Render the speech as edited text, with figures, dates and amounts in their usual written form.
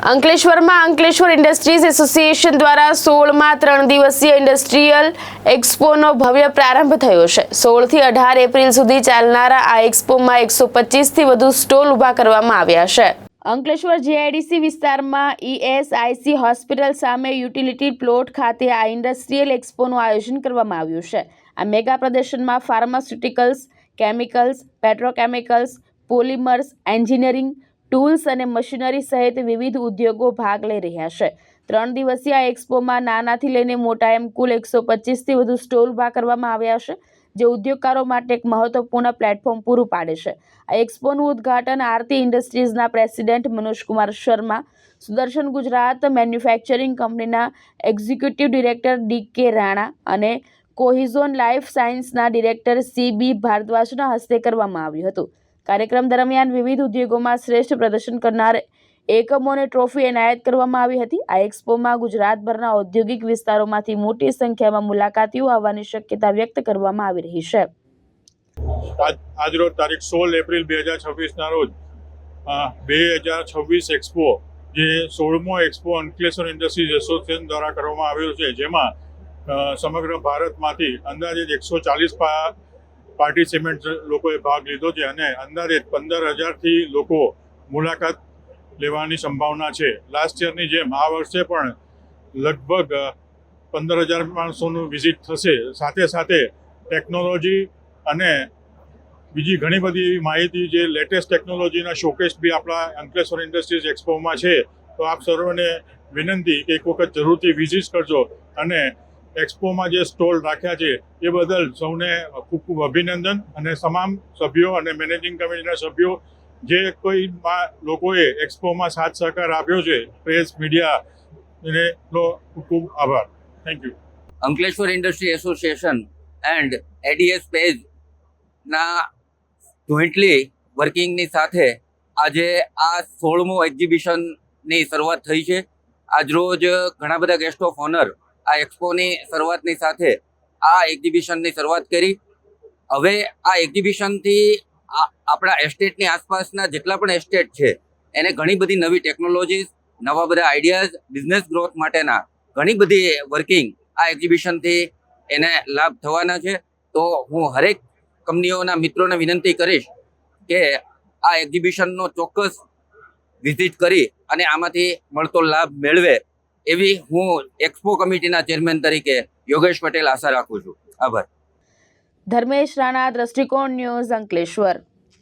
અંકલેશ્વરમાં Ankleshwar industries association દ્વારા 16માં 3 દિવસીય ઇન્ડસ્ટ્રીયલ એક્સપોનો ભવ્ય પ્રારંભ થયો છે। 16 થી 18 એપ્રિલ સુધી ચાલનારા આ એક્સપોમાં 125થી વધુ સ્ટોલ ઊભા કરવામાં આવ્યા છે। અંકલેશ્વર જેઆઈડીસી વિસ્તારમાં ઈએસઆઈસી હોસ્પિટલ સામે યુટિલિટી પ્લોટ ખાતે આ ઇન્ડસ્ટ્રીયલ એક્સપોનું આયોજન કરવામાં આવ્યું છે। આ મેગા પ્રદર્શનમાં pharmaceuticals, chemicals, petrochemicals, polymers, engineering, tools અને મશીનરી સહિત વિવિધ ઉદ્યોગો ભાગ લઈ રહ્યા છે। 3 દિવસીય આ એક્સપોમાં નાનાથી લઈને મોટા એમ કુલ 125થી વધુ સ્ટોલ ઊભા કરવામાં આવ્યા છે, જે ઉદ્યોગકારો માટે એક મહત્વપૂર્ણ પ્લેટફોર્મ પૂરું પાડે છે। આ એક્સપોનું ઉદ્ઘાટન આરતી ઇન્ડસ્ટ્રીઝના પ્રેસિડેન્ટ મનોજકુમાર શર્મા, સુદર્શન ગુજરાત મેન્યુફેક્ચરિંગ કંપનીના એક્ઝિક્યુટિવ ડિરેક્ટર ડી.કે. રાણા અને કોહિઝોન લાઈફ સાયન્સના ડિરેક્ટર સી.બી. ભારદ્વાજના હસ્તે કરવામાં આવ્યું હતું। કાર્યક્રમ દરમિયાન વિવિધ ઉદ્યોગોમાં શ્રેષ્ઠ પ્રદર્શન કરનાર એકમોને ટ્રોફી એનાયત કરવામાં આવી હતી। આ એક્સપોમાં ગુજરાતભરના ઔદ્યોગિક વિસ્તારોમાંથી મોટી સંખ્યામાં મુલાકાતીઓ આવવાની શક્યતા વ્યક્ત કરવામાં આવી રહી છે। આજરોજ તારીખ 16 એપ્રિલ 2026ના રોજ 2026 એક્સપો જે 16મો એક્સપો અંકલેશ્વર ઇન્ડસ્ટ્રીઝ એસોસિએશન દ્વારા કરવામાં આવ્યો છે, જેમાં સમગ્ર ભારતમાંથી અંદાજે 140 પાર્ટિસિપન્ટ લોકોએ ભાગ લીધો છે અને અંદાજે 15,000થી લોકો મુલાકાત લેવાની સંભાવના છે। લાસ્ટ યરની જેમ આ વર્ષે પણ લગભગ 15,000 માણસોનું વિઝિટ થશે। સાથે સાથે ટેકનોલોજી અને બીજી ઘણી બધી એવી માહિતી, જે લેટેસ્ટ ટેકનોલોજીના શોકેસ બી આપણા અંકલેશ્વર ઇન્ડસ્ટ્રીઝ એક્સપોમાં છે। તો આપ સર્વને વિનંતી કે એક વખત જરૂરથી વિઝિટ કરજો અને એક્સપોમાં જે સ્ટોલ રાખ્યા છે એ બદલ સૌને ખૂબ ખૂબ અભિનંદન। અને તમામ સભ્યો અને મેનેજિંગ કમિટીના સભ્યો, જે કોઈ લોકોએ એક્સપોમાં સાથ સહકાર આપ્યો છે, પ્રેસ, મીડિયા, એનો ખૂબ ખૂબ આભાર। Thank you. Ankleshwar industry association and ADS પેજના જોઈન્ટલી વર્કિંગની સાથે આજે આ 16મો એક્ઝિબિશનની શરૂઆત થઈ છે। આજરોજ ઘણા બધા ગેસ્ટ ઓફ ઓનર આ એક્સપોની શરૂઆતની સાથે આ એક્ઝિબિશનની શરૂઆત કરી। હવે આ એક્ઝિબિશનથી આપણા એસ્ટેટની આસપાસના જેટલા પણ એસ્ટેટ છે એને ઘણી બધી નવી ટેકનોલોજીસ, નવા બધા આઈડિયાઝ, બિઝનેસ ગ્રોથ માટેના ઘણી બધી વર્કિંગ આ એક્ઝિબિશનથી એને લાભ થવાના છે। તો હું હરેક કંપનીઓના મિત્રોને વિનંતી કરીશ કે આ એક્ઝિબિશનનો ચોક્કસ વિઝિટ કરી અને આમાંથી મળતો લાભ મેળવે, એવી હું એક્સપો કમિટીના ચેરમેન તરીકે યોગેશ પટેલ આશા રાખું છું। આભાર। ધર્મેશ રાણા, દ્રષ્ટિકોણ ન્યૂઝ, અંકલેશ્વર।